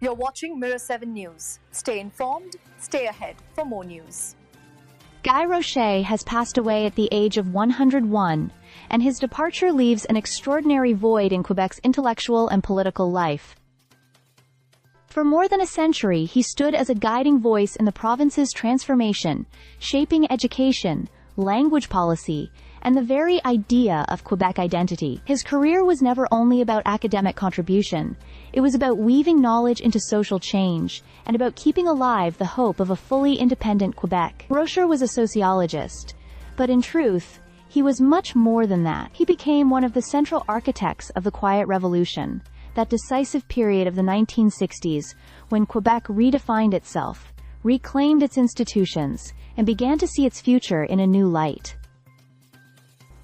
You're watching Mirror 7 News. Stay informed, stay ahead for more news. Guy Rocher has passed away at the age of 101, and his departure leaves an extraordinary void in Quebec's intellectual and political life. For more than a century, he stood as a guiding voice in the province's transformation, shaping education, language policy, and the very idea of Quebec identity. His career was never only about academic contribution. It was about weaving knowledge into social change, and about keeping alive the hope of a fully independent Quebec. Rocher was a sociologist, but in truth, he was much more than that. He became one of the central architects of the Quiet Revolution, that decisive period of the 1960s when Quebec redefined itself, reclaimed its institutions, and began to see its future in a new light.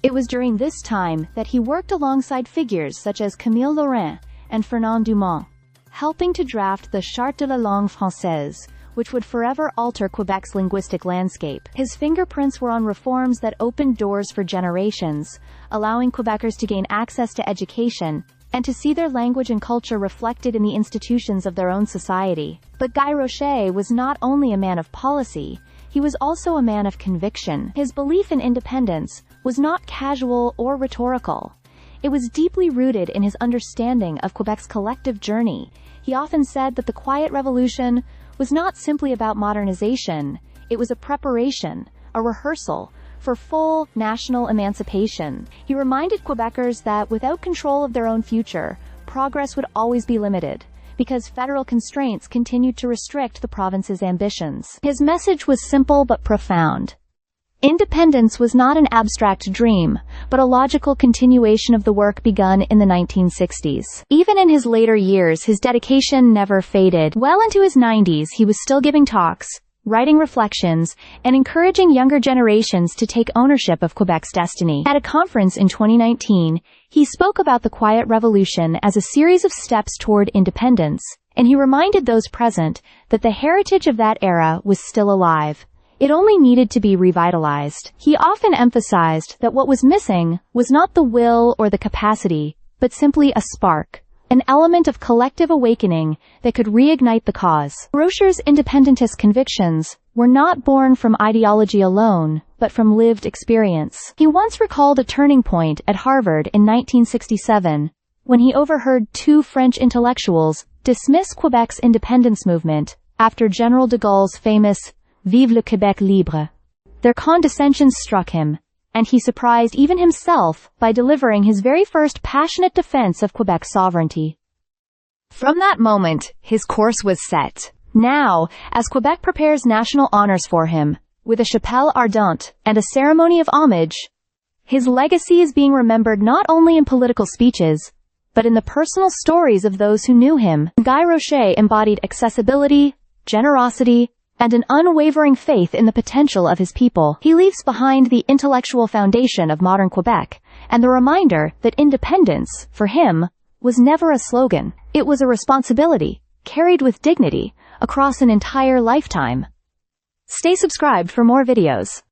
It was during this time that he worked alongside figures such as Camille Laurent and Fernand Dumont, helping to draft the Charte de la langue française, which would forever alter Quebec's linguistic landscape. His fingerprints were on reforms that opened doors for generations, allowing Quebecers to gain access to education and to see their language and culture reflected in the institutions of their own society. But Guy Rocher was not only a man of policy, he was also a man of conviction. His belief in independence was not casual or rhetorical. It was deeply rooted in his understanding of Quebec's collective journey. He often said that the Quiet Revolution was not simply about modernization, it was a preparation, a rehearsal, for full national emancipation. He reminded Quebecers that without control of their own future, progress would always be limited, because federal constraints continued to restrict the province's ambitions. His message was simple but profound. Independence was not an abstract dream, but a logical continuation of the work begun in the 1960s. Even in his later years, his dedication never faded. Well into his 90s, he was still giving talks, writing reflections, and encouraging younger generations to take ownership of Quebec's destiny. At a conference in 2019, he spoke about the Quiet Revolution as a series of steps toward independence, and he reminded those present that the heritage of that era was still alive. It only needed to be revitalized. He often emphasized that what was missing was not the will or the capacity, but simply a spark, an element of collective awakening that could reignite the cause. Rocher's independentist convictions were not born from ideology alone, but from lived experience. He once recalled a turning point at Harvard in 1967, when he overheard two French intellectuals dismiss Quebec's independence movement after General de Gaulle's famous "Vive le Québec libre." Their condescension struck him, and he surprised even himself by delivering his very first passionate defense of Quebec's sovereignty. From that moment, his course was set. Now, as Quebec prepares national honors for him, with a chapelle ardente and a ceremony of homage, his legacy is being remembered not only in political speeches, but in the personal stories of those who knew him. Guy Rocher embodied accessibility, generosity, and an unwavering faith in the potential of his people. He leaves behind the intellectual foundation of modern Quebec, and the reminder that independence, for him, was never a slogan. It was a responsibility, carried with dignity, across an entire lifetime. Stay subscribed for more videos.